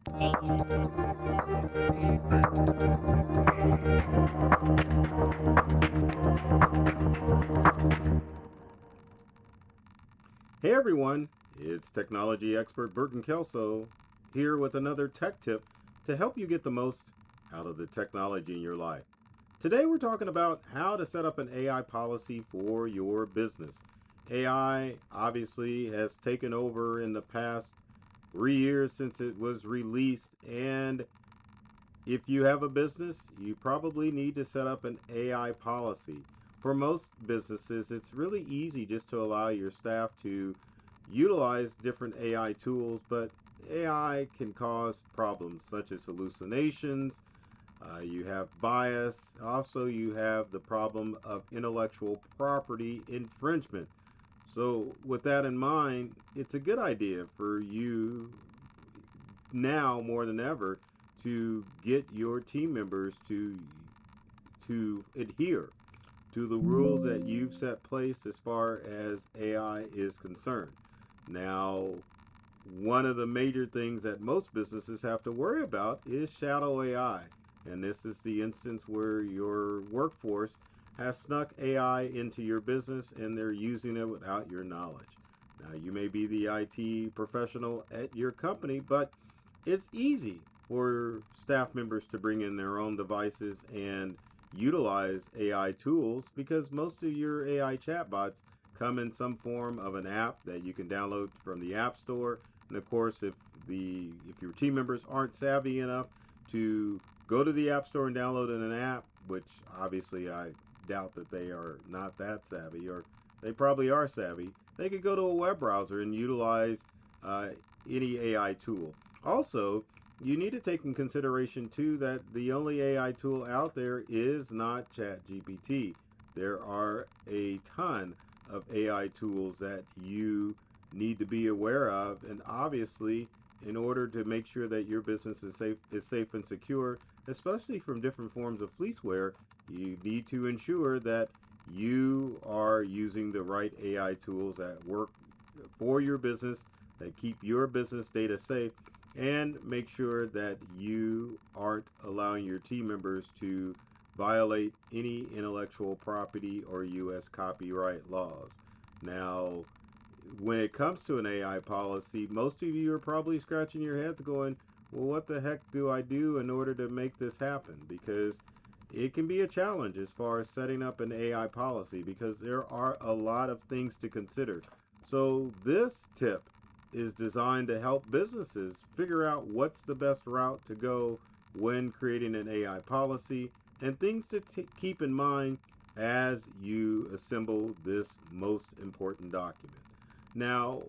Hey everyone, it's technology expert Burton Kelso here with another tech tip to help you get the most out of the technology in your life. Today we're talking about how to set up an AI policy for your business. AI obviously has taken over in the past 3 years since it was released, and if you have a business, you probably need to set up an AI policy. For most businesses, it's really easy just to allow your staff to utilize different AI tools, but AI can cause problems such as hallucinations. You have bias. Also, you have the problem of intellectual property infringement. So, with that in mind, it's a good idea for you now more than ever to get your team members to adhere to the rules that you've set place as far as AI is concerned. Now, one of the major things that most businesses have to worry about is shadow AI. And this is the instance where your workforce has snuck AI into your business and they're using it without your knowledge. Now, you may be the IT professional at your company, but it's easy for staff members to bring in their own devices and utilize AI tools because most of your AI chatbots come in some form of an app that you can download from the App Store. And of course, if your team members aren't savvy enough to go to the App Store and download an app, which obviously I doubt that they are not that savvy, or they probably are savvy, they could go to a web browser and utilize uh, any AI tool. Also, you need to take in consideration too that the only AI tool out there is not ChatGPT. There are a ton of AI tools that you need to be aware of, and obviously, in order to make sure that your business is safe and secure, especially from different forms of fleeceware, you need to ensure that you are using the right AI tools that work for your business, that keep your business data safe, and make sure that you aren't allowing your team members to violate any intellectual property or U.S. copyright laws. Now, when it comes to an AI policy, most of you are probably scratching your heads going, well, what the heck do I do in order to make this happen? Because it can be a challenge as far as setting up an AI policy because there are a lot of things to consider. So, this tip is designed to help businesses figure out what's the best route to go when creating an AI policy and things to keep in mind as you assemble this most important document. Now,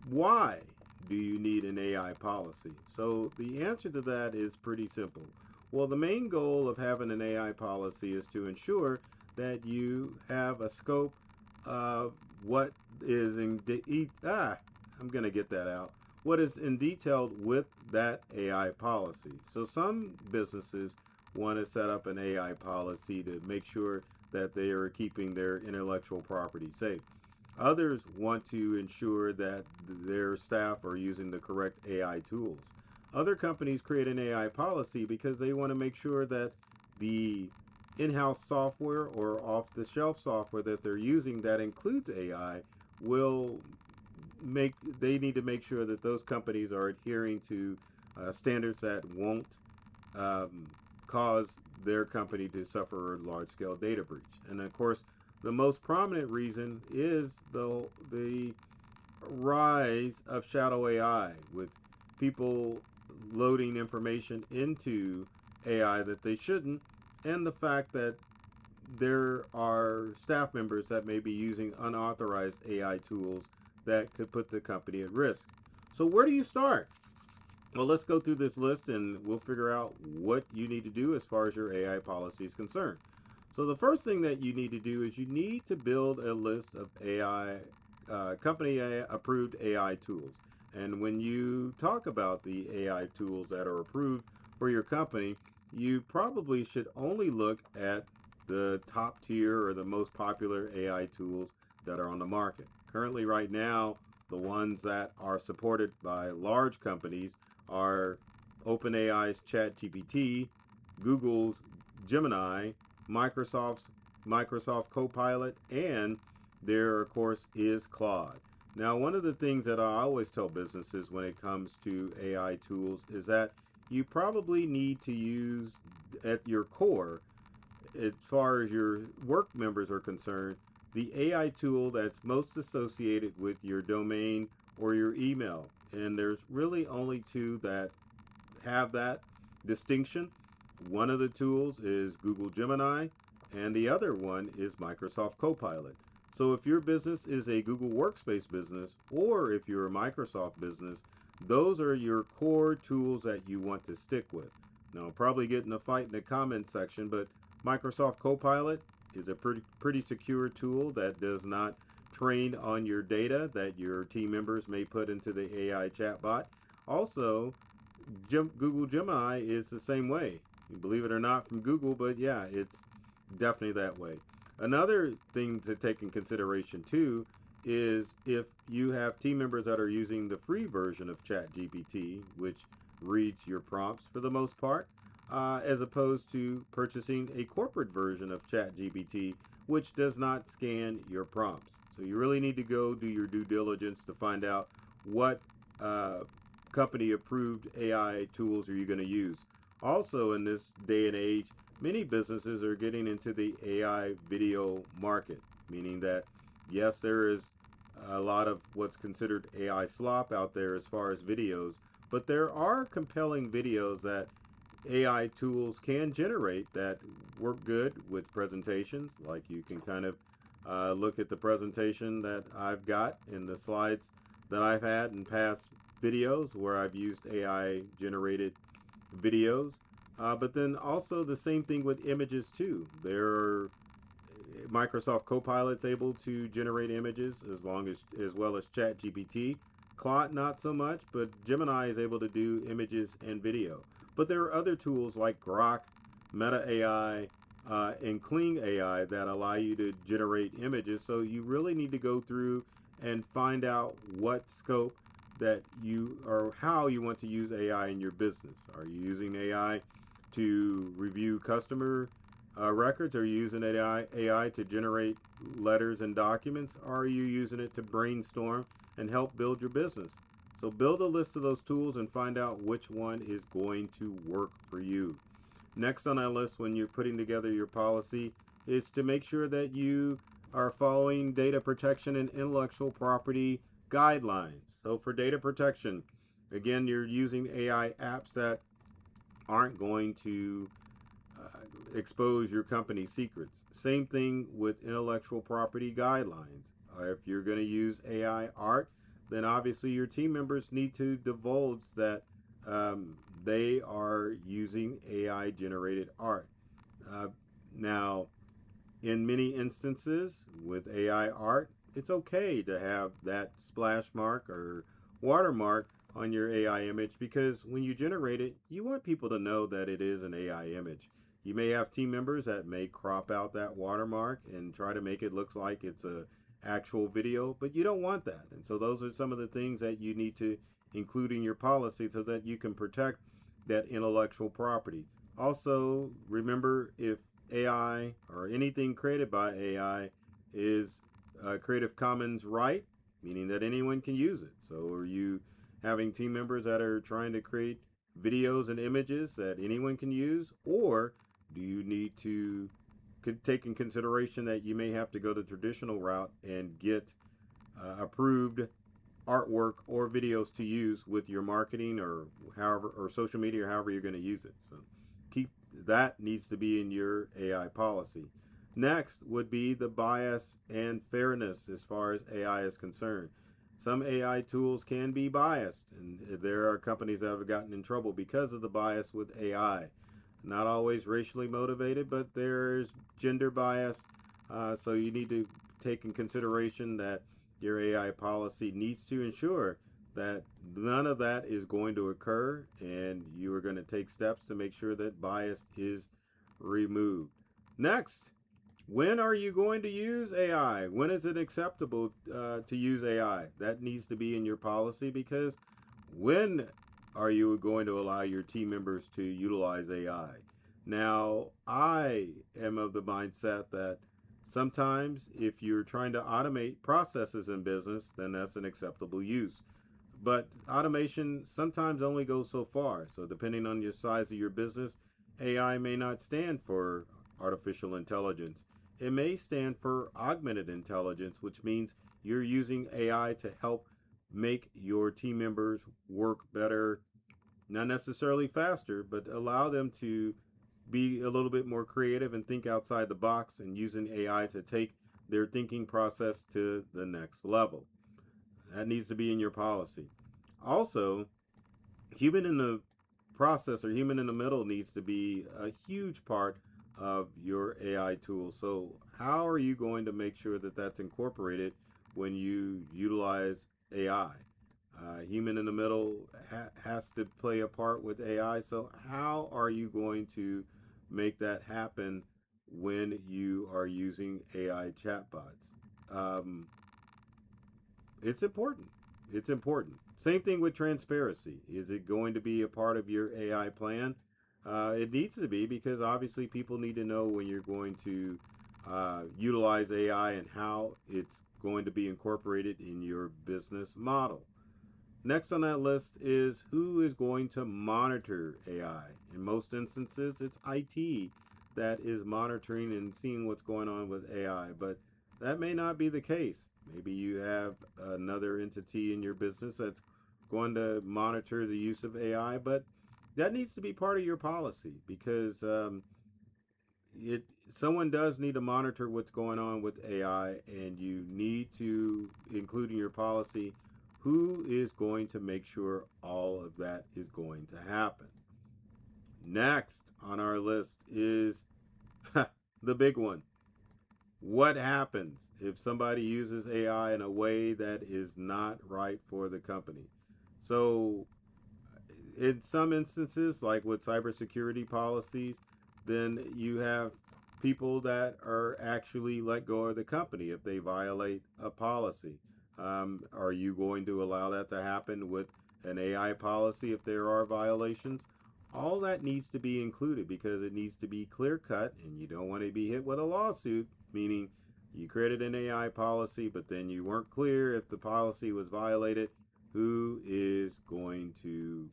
why do you need an AI policy? So, the answer to that is pretty simple. Well, the main goal of having an AI policy is to ensure that you have a scope of what is I'm going to get that out. What is in detail with that AI policy. So some businesses want to set up an AI policy to make sure that they are keeping their intellectual property safe. Others want to ensure that their staff are using the correct AI tools. Other companies create an AI policy because they want to make sure that the in-house software or off-the-shelf software that they're using that includes AI will they need to make sure that those companies are adhering to standards that won't um, cause their company to suffer a large-scale data breach. And of course, the most prominent reason is the rise of shadow AI, with people loading information into AI that they shouldn't, and the fact that there are staff members that may be using unauthorized AI tools that could put the company at risk. So, where do you start? Well, let's go through this list and we'll figure out what you need to do as far as your AI policy is concerned. So, the first thing that you need to do is you need to build a list of company approved AI tools. And when you talk about the AI tools that are approved for your company, you probably should only look at the top tier or the most popular AI tools that are on the market. Currently, right now, The ones that are supported by large companies are OpenAI's ChatGPT, Google's Gemini, Microsoft Copilot, and there, of course, is Claude. Now, one of the things that I always tell businesses when it comes to AI tools is that you probably need to use, at your core, as far as your work members are concerned, the AI tool that's most associated with your domain or your email. And there's really only two that have that distinction. One of the tools is Google Gemini, and the other one is Microsoft Copilot. So if your business is a Google Workspace business, or if you're a Microsoft business, those are your core tools that you want to stick with. Now, I'll probably get in a fight in the comments section, but Microsoft Copilot is a pretty secure tool that does not train on your data that your team members may put into the AI chatbot. Also, Google Gemini is the same way. You believe it or not, from Google, but yeah, it's definitely that way. Another thing to take in consideration too is if you have team members that are using the free version of ChatGPT, which reads your prompts for the most part, as opposed to purchasing a corporate version of ChatGPT, which does not scan your prompts. So you really need to go do your due diligence to find out what company approved AI tools are you going to use. Also, in this day and age, many businesses are getting into the AI video market, meaning that yes, there is a lot of what's considered AI slop out there as far as videos, but there are compelling videos that AI tools can generate that work good with presentations. Like you can kind of look at the presentation that I've got in the slides that I've had in past videos where I've used AI generated videos. But then also the same thing with images too. Microsoft Copilot's able to generate images as well as ChatGPT. Claude not so much, but Gemini is able to do images and video. But there are other tools like Grok, Meta AI, and Kling AI that allow you to generate images. So you really need to go through and find out what scope that you or how you want to use AI in your business. Are you using AI to review customer records? Are you using AI to generate letters and documents? Or are you using it to brainstorm and help build your business? So build a list of those tools and find out which one is going to work for you. Next on our list when you're putting together your policy is to make sure that you are following data protection and intellectual property guidelines. So for data protection, again, you're using AI apps that aren't going to expose your company's secrets. Same thing with intellectual property guidelines. If you're going to use AI art, then obviously your team members need to divulge that they are using AI generated art. Uh, Now, in many instances with AI art, it's okay to have that splash mark or watermark on your AI image because when you generate it, you want people to know that it is an AI image. You may have team members that may crop out that watermark and try to make it look like it's a actual video, but you don't want that. And so those are some of the things that you need to include in your policy so that you can protect that intellectual property. Also, remember if AI or anything created by AI is Creative Commons right, meaning that anyone can use it. So are you having team members that are trying to create videos and images that anyone can use, or do you need to take in consideration that you may have to go the traditional route and get approved artwork or videos to use with your marketing or however, or social media, or however you're going to use it? So keep that needs to be in your AI policy. Next would be the bias and fairness as far as AI is concerned. Some AI tools can be biased, and there are companies that have gotten in trouble because of the bias with AI. Not always racially motivated, but there's gender bias. So you need to take in consideration that your AI policy needs to ensure that none of that is going to occur, and you are going to take steps to make sure that bias is removed. Next When are you going to use AI? When is it acceptable to use AI? That needs to be in your policy, because when are you going to allow your team members to utilize AI? Now, I am of the mindset that sometimes if you're trying to automate processes in business, then that's an acceptable use. But automation sometimes only goes so far. So, depending on your size of your business, AI may not stand for artificial intelligence. It may stand for augmented intelligence, which means you're using AI to help make your team members work better, not necessarily faster, but allow them to be a little bit more creative and think outside the box, and using AI to take their thinking process to the next level. That needs to be in your policy. Also, human in the process, or human in the middle, needs to be a huge part of your AI tool. So, how are you going to make sure that that's incorporated when you utilize AI? Human in the middle has to play a part with AI. So, how are you going to make that happen when you are using AI chatbots? Um, it's important. It's important. Same thing with transparency. Is it going to be a part of your AI plan? It needs to be, because obviously people need to know when you're going to utilize AI and how it's going to be incorporated in your business model. Next on that list is who is going to monitor AI. In most instances, it's IT that is monitoring and seeing what's going on with AI, but that may not be the case. Maybe you have another entity in your business that's going to monitor the use of AI, but that needs to be part of your policy, because it someone does need to monitor what's going on with AI, and you need to include in your policy who is going to make sure all of that is going to happen. Next on our list is the big one. What happens if somebody uses AI in a way that is not right for the company? So, in some instances, like with cybersecurity policies, then you have people that are actually let go of the company if they violate a policy. Are you going to allow that to happen with an AI policy if there are violations? All that needs to be included, because it needs to be clear cut, and you don't want to be hit with a lawsuit, meaning you created an AI policy, but then you weren't clear if the policy was violated. Who is going to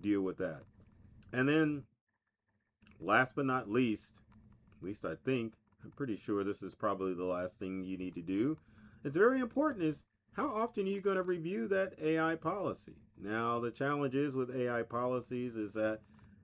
deal with that? And then, last but not least, at least I think, I'm pretty sure this is probably the last thing you need to do. It's very important, is how often are you going to review that AI policy? Now, the challenge is with AI policies is that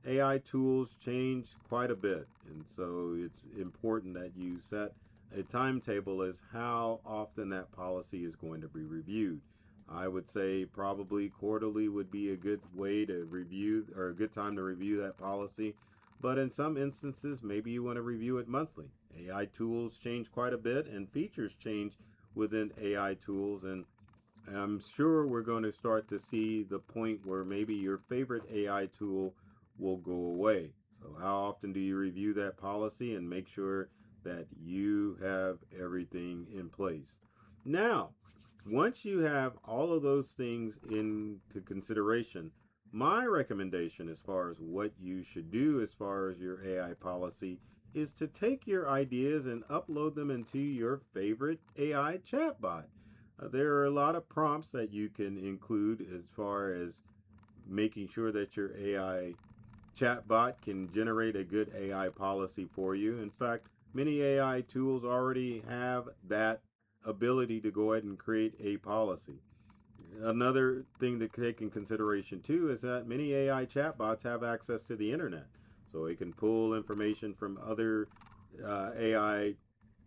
AI tools change quite a bit. And so it's important that you set a timetable as how often that policy is going to be reviewed. I would say probably quarterly would be a good way to review, or a good time to review that policy. But in some instances, maybe you want to review it monthly. AI tools change quite a bit, and features change within AI tools. And I'm sure we're going to start to see the point where maybe your favorite AI tool will go away. So, how often do you review that policy and make sure that you have everything in place? Now, once you have all of those things into consideration, my recommendation as far as what you should do as far as your AI policy is to take your ideas and upload them into your favorite AI chatbot. There are a lot of prompts that you can include as far as making sure that your AI chatbot can generate a good AI policy for you. In fact, many AI tools already have that ability to go ahead and create a policy. Another thing to take in consideration too is that many AI chatbots have access to the internet, so it can pull information from other AI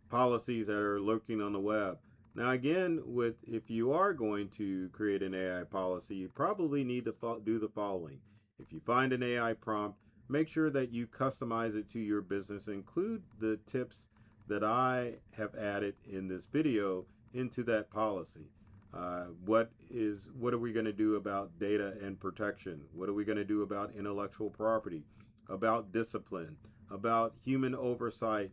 policies that are lurking on the web. Now, again, with if you are going to create an AI policy, you probably need to do the following. If you find an AI prompt, make sure that you customize it to your business. Include the tips that I have added in this video into that policy. What are we going to do about data and protection? What are we going to do about intellectual property? About discipline? About human oversight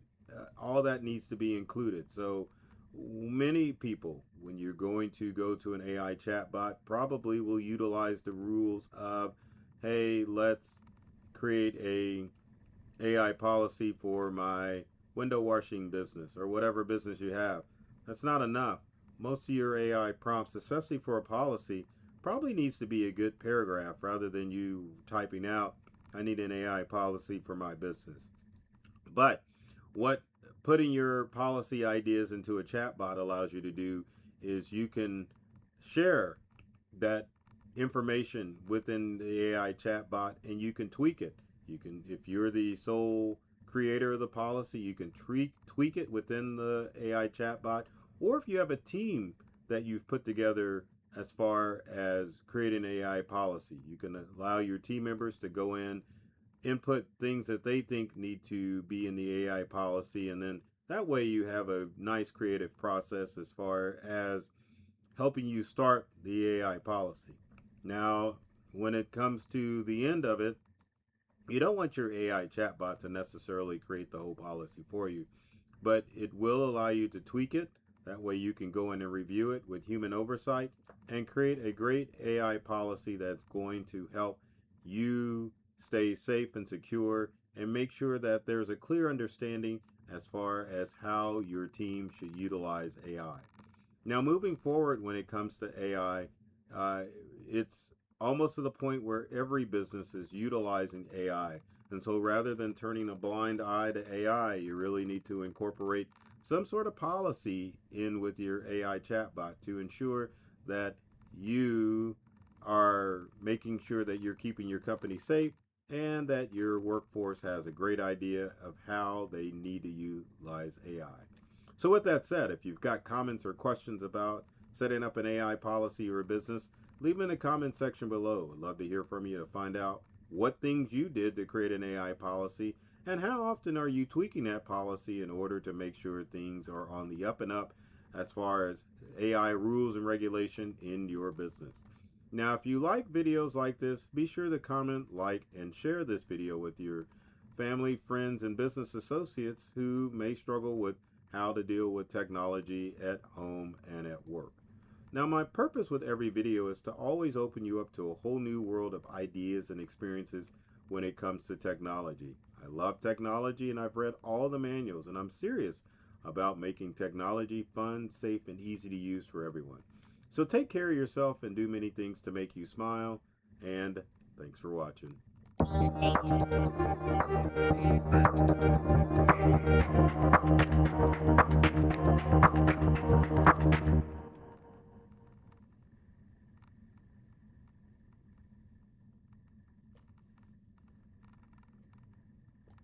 all that needs to be included. So many people, when you're going to go to an AI chatbot, probably will utilize the rules of, hey, let's create a AI policy for my window washing business or whatever business you have. That's not enough. Most of your AI prompts, especially for a policy, probably needs to be a good paragraph rather than you typing out, I need an AI policy for my business. But what putting your policy ideas into a chatbot allows you to do is you can share that information within the AI chatbot and you can tweak it. You can, if you're the sole creator of the policy, you can tweak it within the AI chatbot. Or if you have a team that you've put together as far as creating an AI policy, you can allow your team members to go in, input things that they think need to be in the AI policy, and then that way you have a nice creative process as far as helping you start the AI policy. Now, when it comes to the end of it, you don't want your AI chatbot to necessarily create the whole policy for you, but it will allow you to tweak it. That way you can go in and review it with human oversight and create a great AI policy that's going to help you stay safe and secure and make sure that there's a clear understanding as far as how your team should utilize AI. Now, moving forward, when it comes to AI, it's almost to the point where every business is utilizing AI. And so rather than turning a blind eye to AI, you really need to incorporate some sort of policy in with your AI chatbot to ensure that you are making sure that you're keeping your company safe and that your workforce has a great idea of how they need to utilize AI. So with that said, if you've got comments or questions about setting up an AI policy or a business, leave them in the comment section below. I'd love to hear from you to find out what things you did to create an AI policy and how often are you tweaking that policy in order to make sure things are on the up and up as far as AI rules and regulation in your business. Now, if you like videos like this, be sure to comment, like, and share this video with your family, friends, and business associates who may struggle with how to deal with technology at home and at work. Now, my purpose with every video is to always open you up to a whole new world of ideas and experiences when it comes to technology. I love technology and I've read all the manuals, and I'm serious about making technology fun, safe, and easy to use for everyone. So take care of yourself and do many things to make you smile, and thanks for watching.